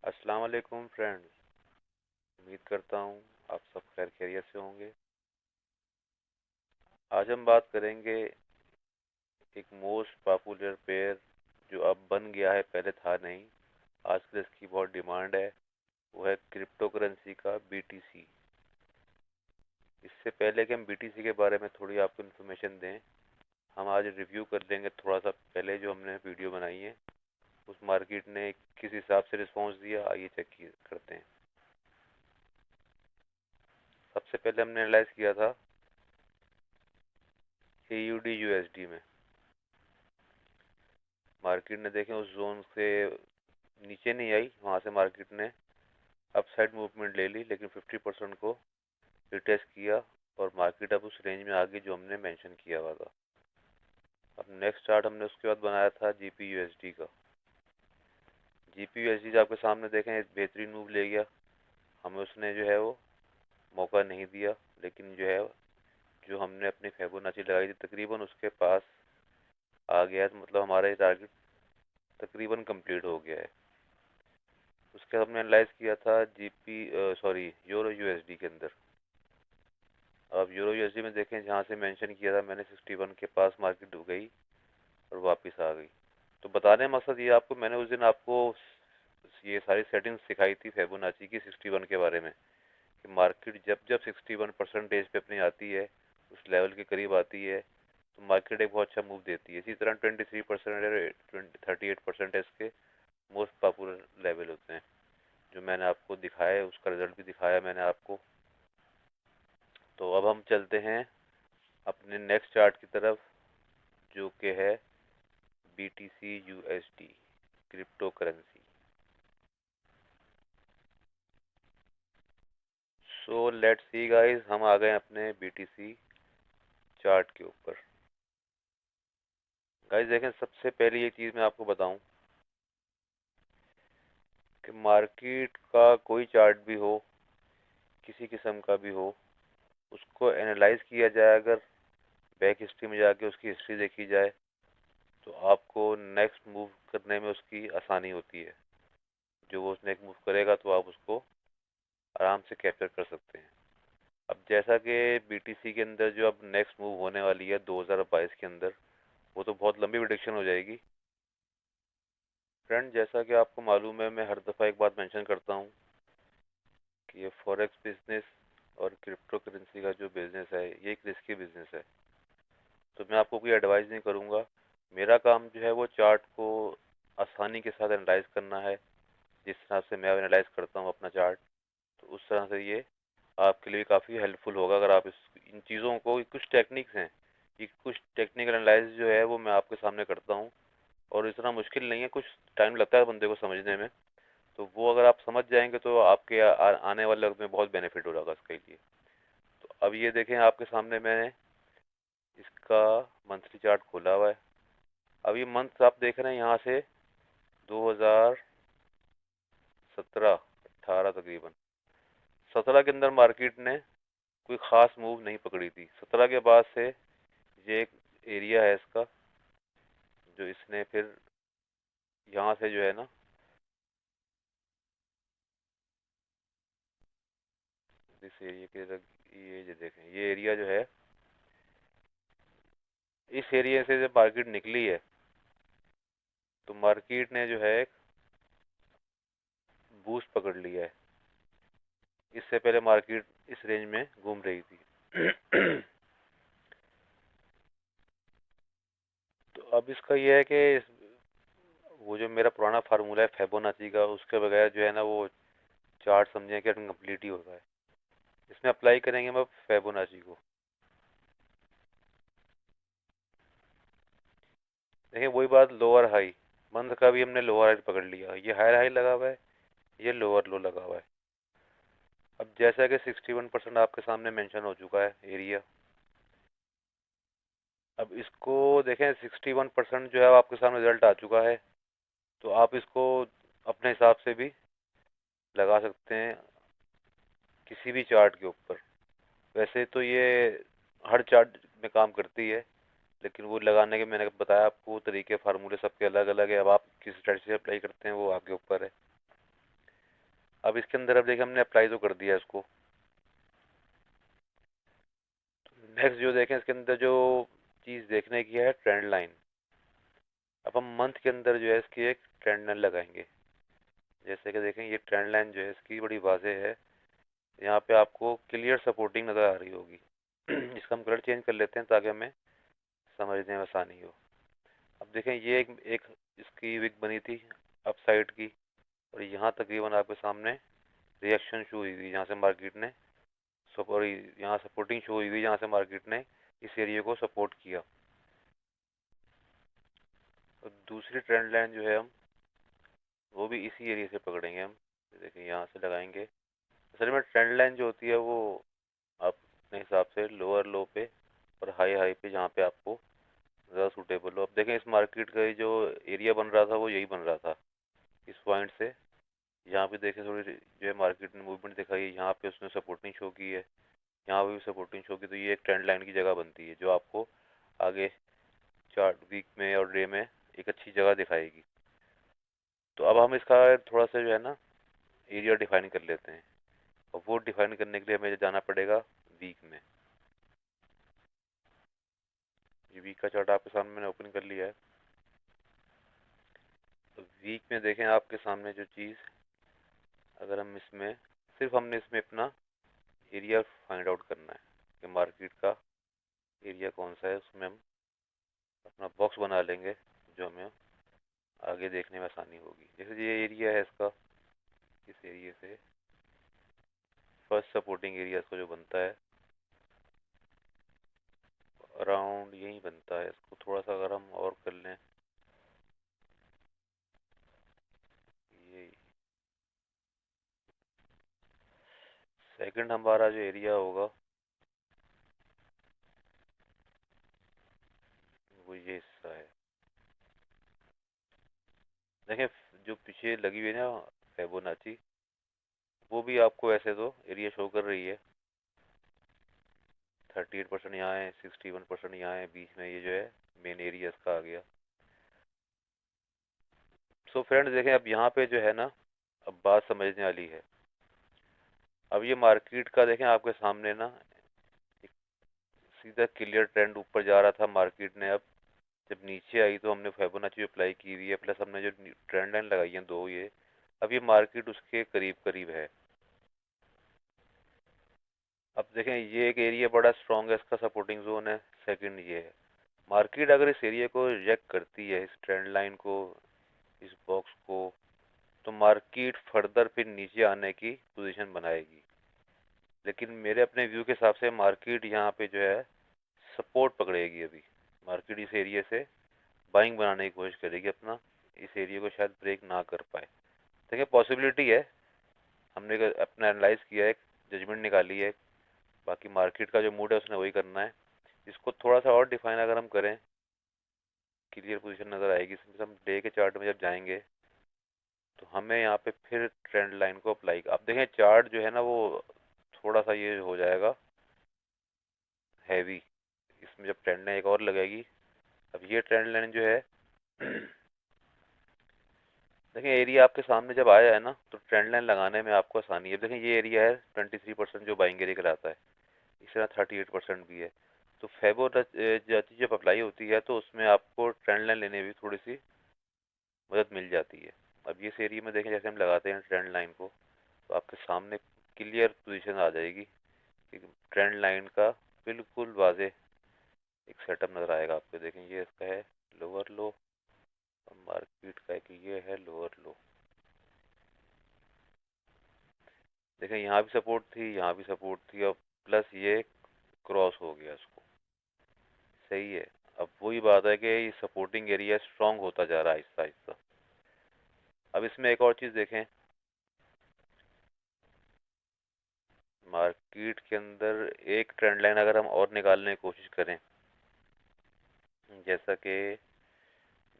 अस्सलाम वालेकुम फ्रेंड्स। उम्मीद करता हूँ आप सब खैर खैरियत से होंगे। आज हम बात करेंगे एक मोस्ट पॉपुलर पेयर जो अब बन गया है, पहले था नहीं। आजकल इसकी बहुत डिमांड है। वो है क्रिप्टो करेंसी का बीटीसी। इससे पहले कि हम बीटीसी के बारे में थोड़ी आपको इन्फॉर्मेशन दें, हम आज रिव्यू कर लेंगे थोड़ा सा पहले जो हमने वीडियो बनाई है, उस मार्केट ने किस हिसाब से रिस्पॉन्स दिया, आइए चेक करते हैं। सबसे पहले हमने एनालाइज किया था AUD USD में। मार्केट ने देखें उस जोन से नीचे नहीं आई, वहाँ से मार्केट ने अपसाइड मूवमेंट ले ली, लेकिन 50% को रिटेस्ट किया और मार्केट अब उस रेंज में आ गई जो हमने मेंशन किया हुआ था। अब नेक्स्ट चार्ट हमने उसके बाद बनाया था GPUSD का। GPUSD आपके सामने देखें एक बेहतरीन मूव ले गया। हमें उसने जो है वो मौका नहीं दिया, लेकिन जो है जो हमने अपनी फिबोनाची लगाई थी तकरीबन उसके पास आ गया है, तो मतलब हमारा ये टारगेट तकरीबन कंप्लीट हो गया है। उसके बाद हमने एनालाइज किया था यूरो यूएसडी के अंदर। अब यूरो यूएसडी में देखें, जहाँ से मेंशन किया था मैंने 61 के पास मार्केट गई और वापस आ गई। तो बताने का मकसद ये आपको, मैंने उस दिन आपको ये सारी सेटिंग्स सिखाई थी फिबोनाची की 61 के बारे में, कि मार्केट जब जब 61% पे अपनी आती है, उस लेवल के करीब आती है, तो मार्केट एक बहुत अच्छा मूव देती है। इसी तरह 23% है, 38% है, इसके मोस्ट पॉपुलर लेवल होते हैं जो मैंने आपको दिखाया है। उसका रिजल्ट भी दिखाया मैंने आपको। तो अब हम चलते हैं अपने नेक्स्ट चार्ट की तरफ, जो कि है BTC USD crypto currency. So let's see guys, हम आ गए अपने BTC चार्ट के ऊपर। गाइस देखें, सबसे पहले ये चीज़ मैं आपको बताऊं कि मार्केट का कोई चार्ट भी हो, किसी किस्म का भी हो, उसको एनालाइज किया जाए, अगर बैक हिस्ट्री में जाके उसकी हिस्ट्री देखी जाए, तो आपको नेक्स्ट मूव करने में उसकी आसानी होती है। जो वो नेक्स्ट मूव करेगा तो आप उसको आराम से कैप्चर कर सकते हैं। अब जैसा कि बीटीसी के अंदर जो अब नेक्स्ट मूव होने वाली है 2022 के अंदर, वो तो बहुत लंबी प्रेडिक्शन हो जाएगी। फ्रेंड, जैसा कि आपको मालूम है, मैं हर दफ़ा एक बात मेंशन करता हूँ कि ये फॉरेक्स बिजनेस और क्रिप्टो करेंसी का जो बिज़नेस है, ये एक रिस्की बिज़नेस है। तो मैं आपको कोई एडवाइस नहीं करूँगा। मेरा काम जो है वो चार्ट को आसानी के साथ एनालाइज करना है। जिस तरह से मैं एनालाइज करता हूँ अपना चार्ट, तो उस तरह से ये आपके लिए काफ़ी हेल्पफुल होगा। अगर आप इस इन चीज़ों को, कुछ टेक्निक्स हैं, ये कुछ टेक्निकल एनालाइज जो है वो मैं आपके सामने करता हूँ, और इतना मुश्किल नहीं है, कुछ टाइम लगता है बंदे को समझने में। तो वो अगर आप समझ जाएंगे तो आपके आने वाले वक्त में बहुत बेनिफिट हो जाएगा इसके लिए। तो अब ये देखें, आपके सामने मैंने इसका मंथली चार्ट खोला हुआ है। अब ये मंथ आप देख रहे हैं यहाँ से 2017 18 तकरीबन 17 के अंदर मार्केट ने कोई ख़ास मूव नहीं पकड़ी थी। 17 के बाद से ये एक एरिया है इसका, जो इसने फिर यहाँ से जो है ना, इस एरिया के ये जो देखें, ये एरिया जो है, इस एरिया से जब मार्केट निकली है, तो मार्केट ने जो है एक बूस्ट पकड़ लिया है। इससे पहले मार्केट इस रेंज में घूम रही थी। तो अब इसका ये है कि वो जो मेरा पुराना फार्मूला है फेबोनाची का, उसके बगैर जो है ना वो चार्ट समझें कि इनकम्प्लीट ही होता है। इसमें अप्लाई करेंगे हम अब फेबोनाची को। देखिए वही बात, लोअर हाई मंथ का भी हमने लोअर हाई पकड़ लिया, ये हायर हाई लगा हुआ है, ये लोअर लो लगा हुआ है। अब जैसा कि 61% आपके सामने मेंशन हो चुका है एरिया। अब इसको देखें, 61% जो है आपके सामने रिजल्ट आ चुका है, तो आप इसको अपने हिसाब से भी लगा सकते हैं किसी भी चार्ट के ऊपर। वैसे तो ये हर चार्ट में काम करती है, लेकिन वो लगाने के मैंने बताया आपको तरीके, फार्मूले सबके अलग अलग है। अब आप किस स्ट्रेटजी अप्लाई करते हैं वो आपके ऊपर है। अब इसके अंदर अब देखिए हमने अप्लाई तो कर दिया इसको। नेक्स्ट जो देखें इसके अंदर जो चीज़ देखने की है, ट्रेंड लाइन। अब हम मंथ के अंदर जो है इसकी एक ट्रेंड लाइन लगाएंगे। जैसे कि देखें ये ट्रेंड लाइन जो है इसकी बड़ी वाज़ेह है। यहाँ पे आपको क्लियर सपोर्टिंग नज़र आ रही होगी। इसका हम कलर चेंज कर लेते हैं ताकि हमें समझने में आसानी हो। अब देखें ये एक इसकी विक बनी थी अप साइड की, और यहाँ तकरीबन आपके सामने रिएक्शन शो हुई हुई, जहाँ से मार्केट ने सपोर्ट, यहाँ सपोर्टिंग शो हुई हुई, जहाँ से मार्केट ने इस एरिया को सपोर्ट किया। और दूसरी ट्रेंड लाइन जो है हम वो भी इसी एरिया से पकड़ेंगे हम। देखिए यहाँ से लगाएंगे। असल में ट्रेंड लाइन जो होती है वो अपने हिसाब से लोअर लो पे और हाई हाई पे, जहाँ पे आपको ज़्यादा सूटेबल हो। अब देखें इस मार्केट का जो एरिया बन रहा था वो यही बन रहा था, इस पॉइंट से। यहाँ पे देखें थोड़ी जो है मार्केट ने मूवमेंट दिखाई है, यहाँ पे उसने सपोर्टिंग शो की है, यहाँ पे भी सपोर्टिंग शो की, तो ये एक ट्रेंड लाइन की जगह बनती है जो आपको आगे चार्ट वीक में और डे में एक अच्छी जगह दिखाएगी। तो अब हम इसका थोड़ा सा जो है ना एरिया डिफाइन कर लेते हैं, और वो डिफाइन करने के लिए हमें जाना पड़ेगा वीक में। ये वीक का चार्ट आपके सामने मैंने ओपन कर लिया है। तो वीक में देखें आपके सामने जो चीज़, अगर हम इसमें सिर्फ हमने इसमें अपना एरिया फाइंड आउट करना है कि मार्केट का एरिया कौन सा है, उसमें हम अपना बॉक्स बना लेंगे जो हमें आगे देखने में आसानी होगी। जैसे ये एरिया है इसका, इस एरिया से फर्स्ट सपोर्टिंग एरिया इसको जो बनता है अराउंड यही बनता है। इसको थोड़ा सा अगर हम और कर लें, ये सेकंड हमारा जो एरिया होगा वो ये हिस्सा है। देखिए जो पीछे लगी हुई है ना फिबोनाची, वो भी आपको ऐसे तो एरिया शो कर रही है। 38% यहाँ है, 61% यहाँ है, बीच में ये जो है मेन एरिया इसका आ गया। सो फ्रेंड्स देखें अब यहाँ पे जो है ना, अब बात समझने वाली है। अब ये मार्केट का देखें आपके सामने ना एक सीधा क्लियर ट्रेंड ऊपर जा रहा था मार्केट ने। अब जब नीचे आई तो हमने फिबोनाची अप्लाई की हुई है, प्लस हमने जो ट्रेंड लाइन लगाई है दो, ये अब ये मार्केट उसके करीब करीब है। अब देखें ये एक एरिया बड़ा स्ट्रॉन्ग है, इसका सपोर्टिंग जोन है। सेकंड ये है, मार्केट अगर इस एरिया को रिजेक्ट करती है, इस ट्रेंड लाइन को, इस बॉक्स को, तो मार्केट फर्दर फिर नीचे आने की पोजीशन बनाएगी। लेकिन मेरे अपने व्यू के हिसाब से मार्केट यहाँ पे जो है सपोर्ट पकड़ेगी अभी। मार्केट इस एरिया से बाइंग बनाने की कोशिश करेगी अपना, इस एरिया को शायद ब्रेक ना कर पाए। देखिए पॉसिबिलिटी है, हमने अपना एनालाइज किया है, जजमेंट निकाली है। बाकी मार्केट का जो मूड है उसने वही करना है। इसको थोड़ा सा और डिफाइन अगर हम करें, क्लियर पोजीशन नज़र आएगी इसमें। हम डे के चार्ट में जब जाएंगे तो हमें यहाँ पे फिर ट्रेंड लाइन को अप्लाई, आप देखें चार्ट जो है ना वो थोड़ा सा ये हो जाएगा हैवी। इसमें जब ट्रेंड लाइन एक और लगेगी, अब ये ट्रेंड लाइन जो है देखिए एरिया आपके सामने जब आया है ना तो ट्रेंड लाइन लगाने में आपको आसानी है। देखें ये एरिया है 23% जो बाइंग एरिया कहलाता है, इस तरह 38% भी है। तो फिबोनाची जब अप्लाई होती है तो उसमें आपको ट्रेंड लाइन लेने में भी थोड़ी सी मदद मिल जाती है। अब इस एरिया में देखें जैसे हम लगाते हैं ट्रेंड लाइन को, तो आपके सामने क्लियर पोजीशन आ जाएगी कि ट्रेंड लाइन का बिल्कुल वाजे एक सेटअप नज़र आएगा आपको। देखें ये इसका है लोअर लो, और मार्केट का एक ये है लोअर लो। देखें यहाँ भी सपोर्ट थी, यहाँ भी सपोर्ट थी, और प्लस ये क्रॉस हो गया इसको। सही है। अब वही बात है कि ये सपोर्टिंग एरिया स्ट्रांग होता जा रहा है आहिस्ता आहिस्ता। अब इसमें एक और चीज़ देखें, मार्केट के अंदर एक ट्रेंड लाइन अगर हम और निकालने की कोशिश करें, जैसा कि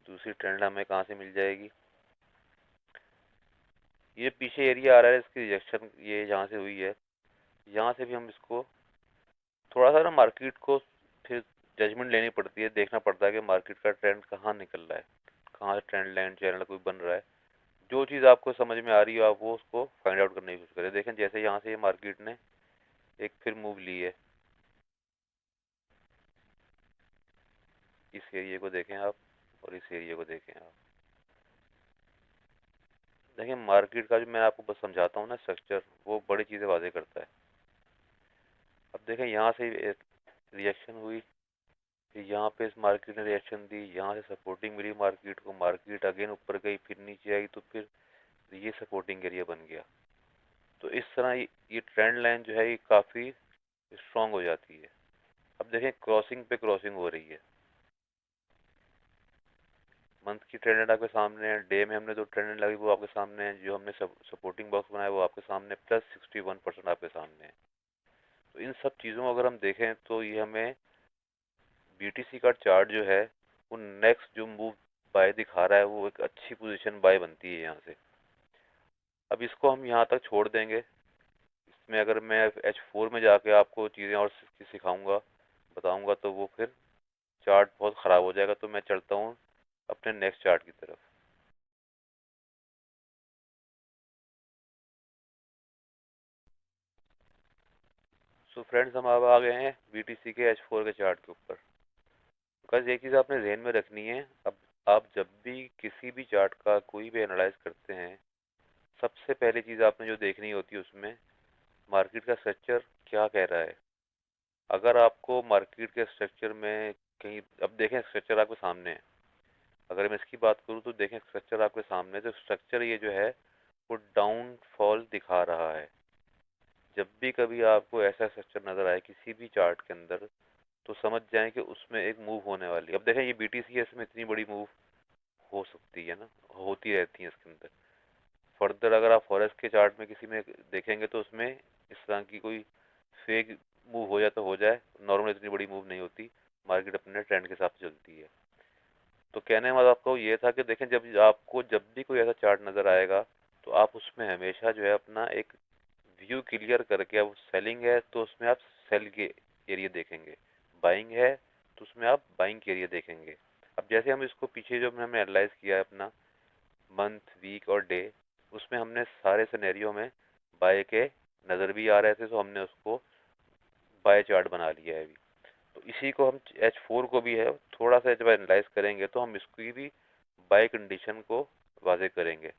दूसरी ट्रेंड हमें कहाँ से मिल जाएगी, ये पीछे एरिया आ रहा है इसकी रिजेक्शन, ये जहाँ से हुई है, यहाँ से भी हम इसको थोड़ा सा ना मार्केट को फिर जजमेंट लेनी पड़ती है, देखना पड़ता है कि मार्केट का ट्रेंड कहाँ निकल रहा है, कहाँ ट्रेंड लाइन चैनल कोई बन रहा है। जो चीज़ आपको समझ में आ रही हो आप वो उसको फाइंड आउट करने की कोशिश करें। देखें जैसे यहाँ से ये मार्केट ने एक फिर मूव ली है, इस एरिया को देखें आप और इस एरिया को देखें आप। देखिए मार्केट का जो मैं आपको बस समझाता हूँ ना स्ट्रक्चर, वो बड़ी चीज़ें वादे करता है। अब देखें यहाँ से रिएक्शन हुई, फिर यहाँ पे इस मार्केट ने रिएक्शन दी, यहाँ से सपोर्टिंग मिली मार्केट को, मार्केट अगेन ऊपर गई फिर नीचे आई, तो फिर ये सपोर्टिंग एरिया बन गया। तो इस तरह ये ट्रेंड लाइन जो है ये काफ़ी स्ट्रांग हो जाती है। अब देखें क्रॉसिंग पे क्रॉसिंग हो रही है, मंथ की ट्रेंड लाइन आपके सामने है, डे में हमने जो ट्रेंड लाइन लगी वो आपके सामने है, जो हमने सपोर्टिंग बॉक्स बनाया वो आपके सामने, प्लस 61% आपके सामने है। तो इन सब चीज़ों को अगर हम देखें तो ये हमें बीटीसी का चार्ट जो है वो नेक्स्ट जो मूव बाय दिखा रहा है वो एक अच्छी पोजीशन बाय बनती है यहाँ से। अब इसको हम यहाँ तक छोड़ देंगे, इसमें अगर मैं H4 में जाके आपको चीज़ें और सिखाऊंगा बताऊंगा तो वो फिर चार्ट बहुत ख़राब हो जाएगा। तो मैं चलता हूँ अपने नेक्स्ट चार्ट की तरफ। सो फ्रेंड्स हम अब आ गए हैं बीटीसी के H4 के चार्ट के ऊपर। बस एक चीज़ आपने ध्यान में रखनी है, अब आप जब भी किसी भी चार्ट का कोई भी एनालाइज करते हैं, सबसे पहली चीज़ आपने जो देखनी होती है उसमें मार्केट का स्ट्रक्चर क्या कह रहा है। अगर आपको मार्केट के स्ट्रक्चर में कहीं, अब देखें स्ट्रक्चर आपके सामने है, अगर मैं इसकी बात करूँ तो देखें स्ट्रक्चर आपके सामने है, तो स्ट्रक्चर ये जो है वो डाउनफॉल दिखा रहा है। जब भी कभी आपको ऐसा स्ट्रक्चर नज़र आए किसी भी चार्ट के अंदर तो समझ जाएं कि उसमें एक मूव होने वाली है। अब देखें ये बीटीसीएस में इतनी बड़ी मूव हो सकती है ना, होती रहती है इसके अंदर। फर्दर अगर आप फॉरेस्ट के चार्ट में किसी में देखेंगे तो उसमें इस तरह की कोई फेक मूव हो जाए तो हो जाए, नॉर्मल इतनी बड़ी मूव नहीं होती, मार्केट अपने ट्रेंड के हिसाब से चलती है। तो कहने का मतलब आपको ये था कि देखें जब भी कोई ऐसा चार्ट नज़र आएगा तो आप उसमें हमेशा जो है अपना एक व्यू क्लियर करके, अब सेलिंग है तो उसमें आप सेल के एरिया देखेंगे, बाइंग है तो उसमें आप बाइंग के एरिया देखेंगे। अब जैसे हम इसको पीछे जो हमने एनालाइज किया है अपना मंथ वीक और डे, उसमें हमने सारे सिनेरियो में बाय के नज़र भी आ रहे थे, तो हमने उसको बाय चार्ट बना लिया है अभी। तो इसी को हम H4 को भी है थोड़ा सा जब एनालाइज करेंगे तो हम इसकी भी बाय कंडीशन को वाजे करेंगे।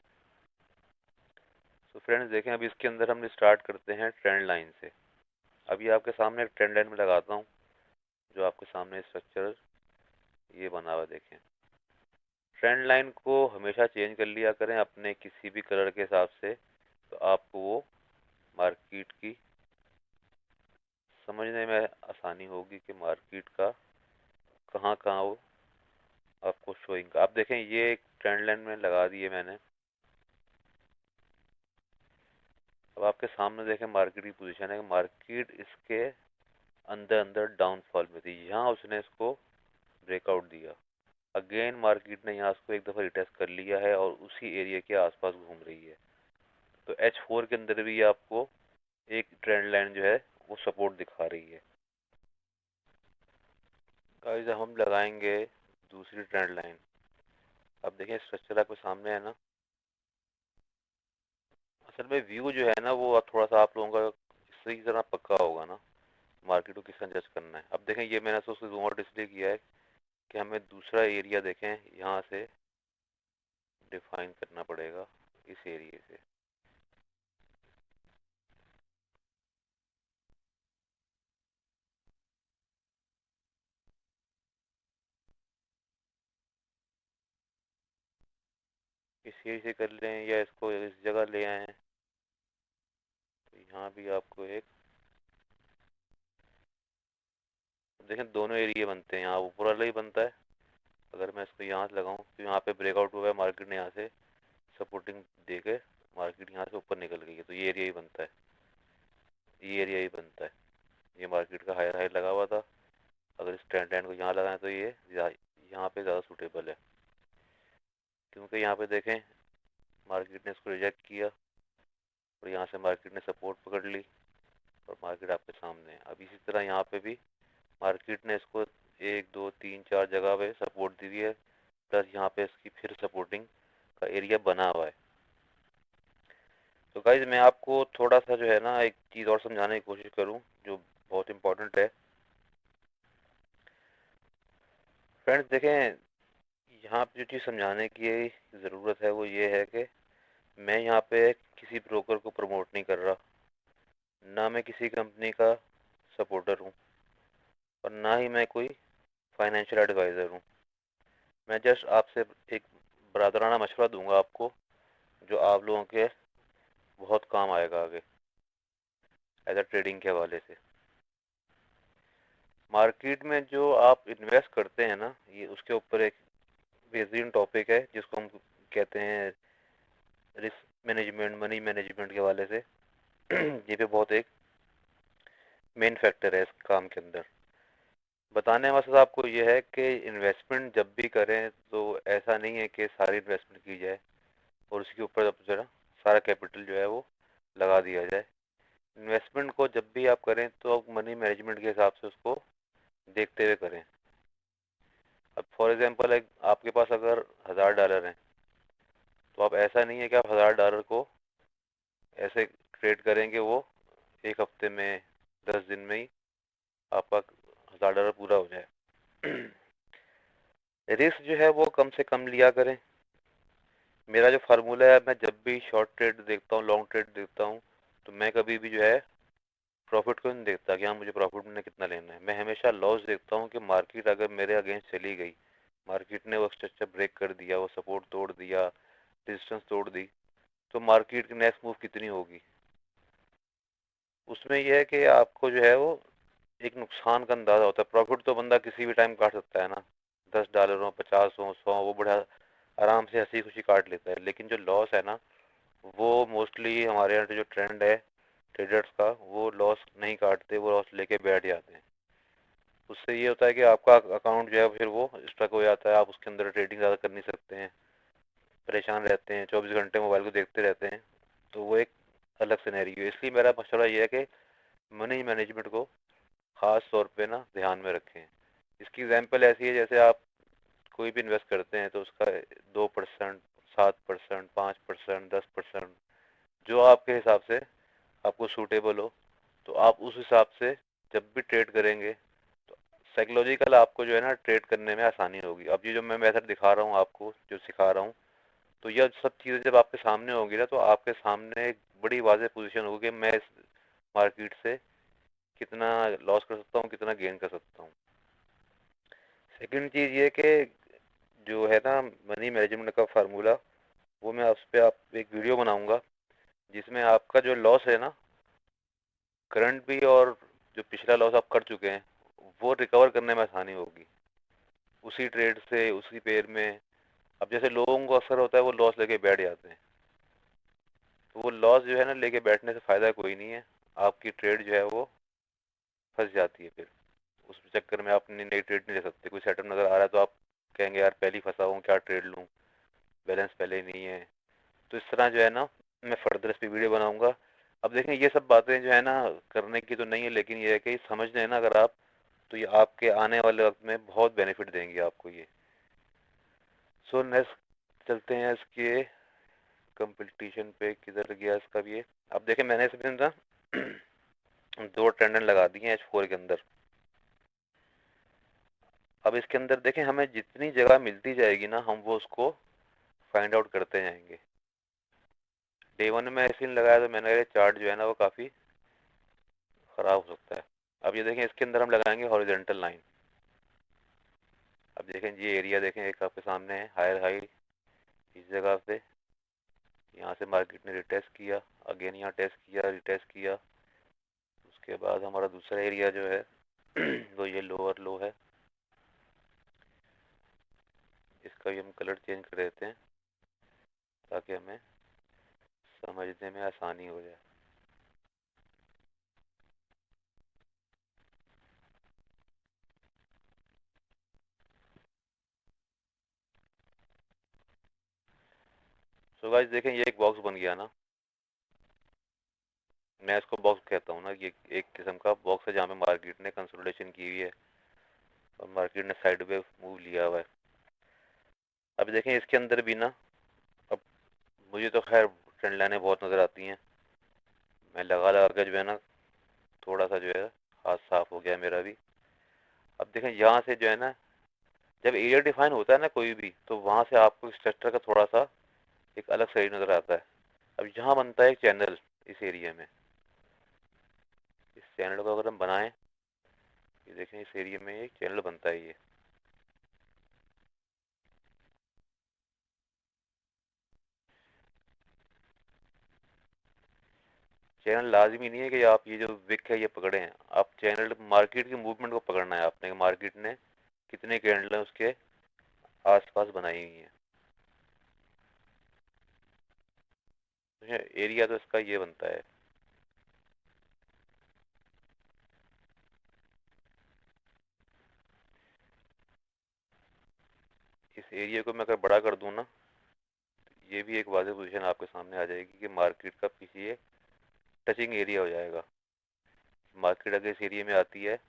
तो फ्रेंड्स देखें अभी इसके अंदर हम स्टार्ट करते हैं ट्रेंड लाइन से। अभी आपके सामने एक ट्रेंड लाइन में लगाता हूँ, जो आपके सामने स्ट्रक्चर ये बना हुआ देखें। ट्रेंड लाइन को हमेशा चेंज कर लिया करें अपने किसी भी कलर के हिसाब से, तो आपको वो मार्केट की समझने में आसानी होगी कि मार्केट का कहाँ कहाँ वो आपको शोइंग। आप देखें ये एक ट्रेंड लाइन में लगा दी है मैंने। अब आपके सामने देखें मार्केट की पोजीशन है, मार्केट इसके अंदर अंदर डाउनफॉल में थी, यहाँ उसने इसको ब्रेकआउट दिया, अगेन मार्केट ने यहाँ इसको एक दफ़ा रिटेस्ट कर लिया है और उसी एरिया के आसपास घूम रही है। तो H4 के अंदर भी आपको एक ट्रेंड लाइन जो है वो सपोर्ट दिखा रही है। गाइस हम लगाएंगे दूसरी ट्रेंड लाइन। अब देखिए स्ट्रक्चर आपके सामने है ना, असल में व्यू जो है ना वो थोड़ा सा आप लोगों का सही तरह पक्का होगा ना, मार्केट को किस तरह जज करना है। अब देखें ये मैंने तो उसको जूम आउट इसलिए किया है कि हमें दूसरा एरिया देखें यहाँ से डिफाइन करना पड़ेगा, इस एरिया से। इस एरिया से कर लें या इसको इस जगह ले आएँ, तो यहाँ भी आपको एक देखें दोनों एरिया बनते हैं, यहाँ ऊपर वाला ही बनता है। अगर मैं इसको यहाँ से लगाऊँ तो यहाँ पे ब्रेकआउट हुआ है, मार्केट ने यहाँ से सपोर्टिंग दे के मार्केट यहाँ से ऊपर निकल गई है, तो ये एरिया ही बनता है, ये एरिया ही बनता है। ये मार्केट का हायर हाई लगा हुआ था, अगर इस ट्रेंड लाइन को यहाँ लगाएं तो ये यहाँ पे ज़्यादा सूटेबल है, क्योंकि यहाँ पे देखें मार्केट ने इसको रिजेक्ट किया और यहाँ से मार्केट ने सपोर्ट पकड़ ली और मार्केट आपके सामने है। अब इसी तरह यहाँ पे भी मार्केट ने इसको एक दो तीन चार जगह पे सपोर्ट दी हुई है, प्लस यहाँ पे इसकी फिर सपोर्टिंग का एरिया बना हुआ है। तो गाइज मैं आपको थोड़ा सा जो है ना एक चीज़ और समझाने की कोशिश करूं जो बहुत इम्पोर्टेंट है। फ्रेंड्स देखें, यहाँ पे जो चीज़ समझाने की ज़रूरत है वो ये है कि मैं यहाँ पे किसी ब्रोकर को प्रमोट नहीं कर रहा, ना मैं किसी कंपनी का सपोर्टर हूँ और ना ही मैं कोई फाइनेंशियल एडवाइज़र हूँ। मैं जस्ट आपसे एक बरादराना मशवरा दूंगा आपको, जो आप लोगों के बहुत काम आएगा आगे एज अ ट्रेडिंग के हवाले से। मार्केट में जो आप इन्वेस्ट करते हैं ना, ये उसके ऊपर एक बेहतरीन टॉपिक है जिसको हम कहते हैं रिस्क मैनेजमेंट, मनी मैनेजमेंट के हवाले से। ये भी बहुत एक मेन फैक्टर है इस काम के अंदर। बताने का मकसद आपको ये है कि इन्वेस्टमेंट जब भी करें तो ऐसा नहीं है कि सारी इन्वेस्टमेंट की जाए और उसके ऊपर अब जरा सारा कैपिटल जो है वो लगा दिया जाए। इन्वेस्टमेंट को जब भी आप करें तो आप मनी मैनेजमेंट के हिसाब से उसको देखते हुए करें। अब फॉर एग्जांपल एक आपके पास अगर $1000 हैं, तो आप ऐसा नहीं है कि आप $1000 को ऐसे ट्रेड करेंगे वो एक हफ्ते में, 10 दिन में ही आपका $1000 पूरा हो जाए। रिस्क जो है वो कम से कम लिया करें। मेरा जो फार्मूला है, मैं जब भी शॉर्ट ट्रेड देखता हूँ, लॉन्ग ट्रेड देखता हूँ, तो मैं कभी भी जो है प्रॉफिट को नहीं देखता कि हाँ मुझे प्रॉफिट में कितना लेना है। मैं हमेशा लॉस देखता हूँ कि मार्केट अगर मेरे अगेंस्ट चली गई, मार्केट ने वो स्ट्रक्चर ब्रेक कर दिया, वो सपोर्ट तोड़ दिया, रेजिस्टेंस तोड़ दी, तो मार्केट की नेक्स्ट मूव कितनी होगी। उसमें यह है कि आपको जो है वो एक नुकसान का अंदाजा होता है। प्रॉफिट तो बंदा किसी भी टाइम काट सकता है ना, $10 हो, 50 हो, 100, वो बड़ा आराम से हंसी खुशी काट लेता है। लेकिन जो लॉस है ना, वो मोस्टली हमारे यहाँ जो ट्रेंड है ट्रेडर्स का, वो लॉस नहीं काटते, वो लॉस लेके बैठ जाते हैं। उससे ये होता है कि आपका अकाउंट जो है फिर वो स्ट्रक हो जाता है, आप उसके अंदर ट्रेडिंग ज़्यादा कर नहीं सकते हैं, परेशान रहते हैं, 24 घंटे मोबाइल को देखते रहते हैं। तो वो एक अलग सिनेरियो है। इसलिए मेरा मशवरा ये है कि मनी मैनेजमेंट को ख़ास तौर पे ना ध्यान में रखें। इसकी एग्जांपल ऐसी है, जैसे आप कोई भी इन्वेस्ट करते हैं तो उसका 2%, 7%, 5%, 10%, जो आपके हिसाब से आपको सूटेबल हो, तो आप उस हिसाब से जब भी ट्रेड करेंगे तो साइकोलॉजिकल आपको जो है ना ट्रेड करने में आसानी होगी। अब ये जो मैं मेथड दिखा रहा हूँ आपको, जो सिखा रहा हूँ, तो यह सब चीज़ें जब आपके सामने होगी ना, तो आपके सामने एक बड़ी वाज़ेह पोजीशन होगी कि मैं इस मार्केट से कितना लॉस कर सकता हूँ, कितना गेन कर सकता हूँ। सेकंड चीज़ ये कि जो है ना मनी मैनेजमेंट का फार्मूला, वो मैं उस पर आप एक वीडियो बनाऊंगा जिसमें आपका जो लॉस है ना, करंट भी और जो पिछला लॉस आप कर चुके हैं, वो रिकवर करने में आसानी होगी उसी ट्रेड से, उसी पेयर में। अब जैसे लोगों को अक्सर होता है वो लॉस लेके बैठ जाते हैं, तो वो लॉस जो है ना लेके बैठने से फ़ायदा कोई नहीं है। आपकी ट्रेड जो है वो फंस जाती है फिर। उस चक्कर में आप नई ट्रेड नहीं ले सकते। कोई सेटअप नज़र आ रहा है तो आप कहेंगे यार पहले ही फंसा हूँ, क्या ट्रेड लूँ, बैलेंस पहले ही नहीं है। तो इस तरह जो है ना मैं फर्दर इस पर वीडियो बनाऊंगा। अब देखें ये सब बातें जो है ना करने की तो नहीं है, लेकिन ये है कि समझ लें ना अगर आप, तो ये आपके आने वाले वक्त में बहुत बेनिफिट देंगे आपको ये। सो नेक्स्ट चलते हैं इसके कंपटीशन पे, किधर गया इसका भी ये। अब देखें मैंने इसमें ना दो टेंडन लगा दिए हैं H4 के अंदर। अब इसके अंदर देखें हमें जितनी जगह मिलती जाएगी ना, हम वो उसको फाइंड आउट करते जाएंगे। डे वन में ऐसे ही लगाया तो मैंने कहा चार्ट जो है ना वो काफ़ी ख़राब हो सकता है। अब ये देखें इसके अंदर हम लगाएंगे हॉरिजॉन्टल लाइन। अब देखें ये एरिया देखें एक आपके सामने है, हायर हाई इस जगह पे। यहाँ से मार्केट ने रिटेस्ट किया, अगेन यहाँ टेस्ट किया, रिटेस्ट किया। उसके बाद हमारा दूसरा एरिया जो है वो ये लोअर लो है। इसका भी हम कलर चेंज कर देते हैं ताकि हमें समझने में आसानी हो जाए। सो गाइस देखें ये एक बॉक्स बन गया ना, मैं इसको बॉक्स कहता हूँ ना, ये एक किस्म का बॉक्स है जहाँ पे मार्केट ने कंसोलिडेशन की हुई है और मार्केट ने साइड पे मूव लिया हुआ है। अब देखें इसके अंदर भी ना, अब मुझे तो खैर ट्रेंड लाइनें बहुत नज़र आती हैं। मैं लगा लगा के जो है ना थोड़ा सा जो है हाथ साफ हो गया मेरा भी। अब देखें यहाँ से जो है ना, जब एरिया डिफाइन होता है ना कोई भी, तो वहाँ से आपको स्ट्रक्चर का थोड़ा सा एक अलग शरीर नज़र आता है। अब यहाँ बनता है एक चैनल इस एरिया में। इस चैनल को अगर हम बनाएं, ये देखें इस एरिया में एक चैनल बनता है ये। चैनल लाजमी नहीं है कि आप ये जो विक है ये पकड़े हैं। आप चैनल मार्केट की मूवमेंट को पकड़ना है आपने, मार्केट ने कितने कैंडल उसके आसपास बनाई हुई हैं। तो एरिया तो इसका ये बनता है। इस एरिया को मैं अगर बड़ा कर दूं ना, ये भी एक वाज़ेह पोजीशन आपके सामने आ जाएगी कि मार्केट का पीछे ये टचिंग एरिया हो जाएगा। मार्केट अगर इस एरिया में आती है,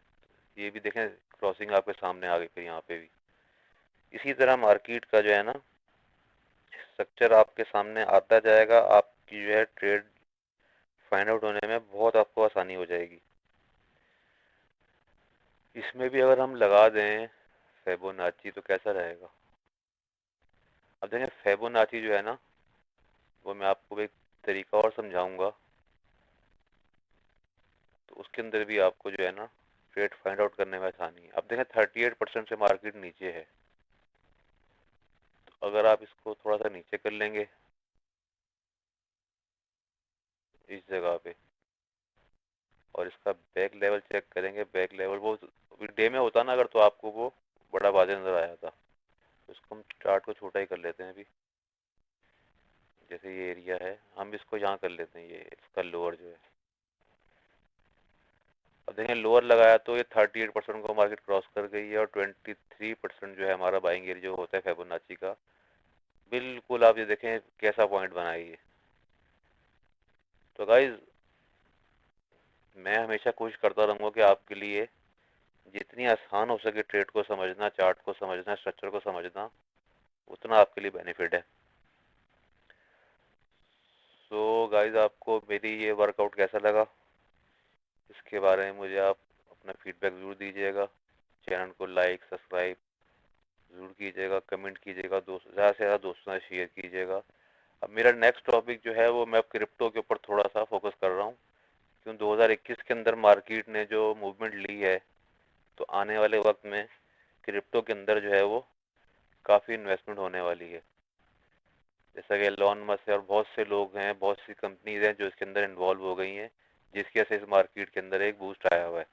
ये भी देखें क्रॉसिंग आपके सामने आ गई फिर यहाँ पे भी। इसी तरह मार्केट का जो है ना स्ट्रक्चर आपके सामने आता जाएगा, आपकी जो है ट्रेड फाइंड आउट होने में बहुत आपको आसानी हो जाएगी। इसमें भी अगर हम लगा दें फेबोनाची तो कैसा रहेगा। अब देखें फेबोनाची जो है ना, वो मैं आपको एक तरीका और समझाऊंगा, तो उसके अंदर भी आपको जो है ना रेट फाइंड आउट करने में आसानी है। अब देखें 38% से मार्केट नीचे है, तो अगर आप इसको थोड़ा सा नीचे कर लेंगे इस जगह पे, और इसका बैक लेवल चेक करेंगे, बैक लेवल वो डे में होता ना अगर, तो आपको वो बड़ा वाजे नज़र आया था। तो इसको हम चार्ट को छोटा ही कर लेते हैं अभी। जैसे ये एरिया है, हम इसको यहाँ कर लेते हैं, ये इसका लोअर जो है। अब देखें लोअर लगाया तो ये 38% को मार्केट क्रॉस कर गई है, और 23% जो है हमारा बाइंग एरिया जो होता है फेबोनाची का, बिल्कुल आप ये देखें कैसा पॉइंट बनाई है। तो गाइज मैं हमेशा कोशिश करता रहूँगा कि आपके लिए जितनी आसान हो सके ट्रेड को समझना, चार्ट को समझना, स्ट्रक्चर को समझना, उतना आपके लिए बेनिफिट है। सो गाइज आपको मेरी ये वर्कआउट कैसा लगा, इसके बारे में मुझे आप अपना फीडबैक ज़रूर दीजिएगा। चैनल को लाइक सब्सक्राइब ज़रूर कीजिएगा, कमेंट कीजिएगा, दोस्त ज़्यादा से ज़्यादा दोस्तों से शेयर कीजिएगा। अब मेरा नेक्स्ट टॉपिक जो है वो मैं अब क्रिप्टो के ऊपर थोड़ा सा फोकस कर रहा हूँ, क्योंकि 2021 के अंदर मार्केट ने जो मूवमेंट ली है, तो आने वाले वक्त में क्रिप्टो के अंदर जो है वो काफ़ी इन्वेस्टमेंट होने वाली है। जैसा कि एलोन मस्क है और बहुत से लोग हैं, बहुत सी कंपनीज हैं जो इसके अंदर इन्वॉल्व हो गई हैं, जिसकी वजह से इस मार्केट के अंदर एक बूस्ट आया हुआ है।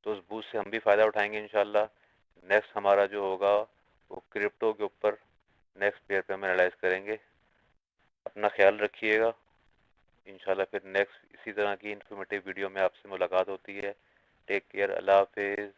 तो उस बूस्ट से हम भी फ़ायदा उठाएंगे इंशाल्लाह। नेक्स्ट हमारा जो होगा वो क्रिप्टो के ऊपर नेक्स्ट पेयर पे हम एनालाइज करेंगे। अपना ख्याल रखिएगा। इंशाल्लाह फिर नेक्स्ट इसी तरह की इन्फॉर्मेटिव वीडियो में आपसे मुलाकात होती है। टेक केयर, अल्लाह हाफिज़।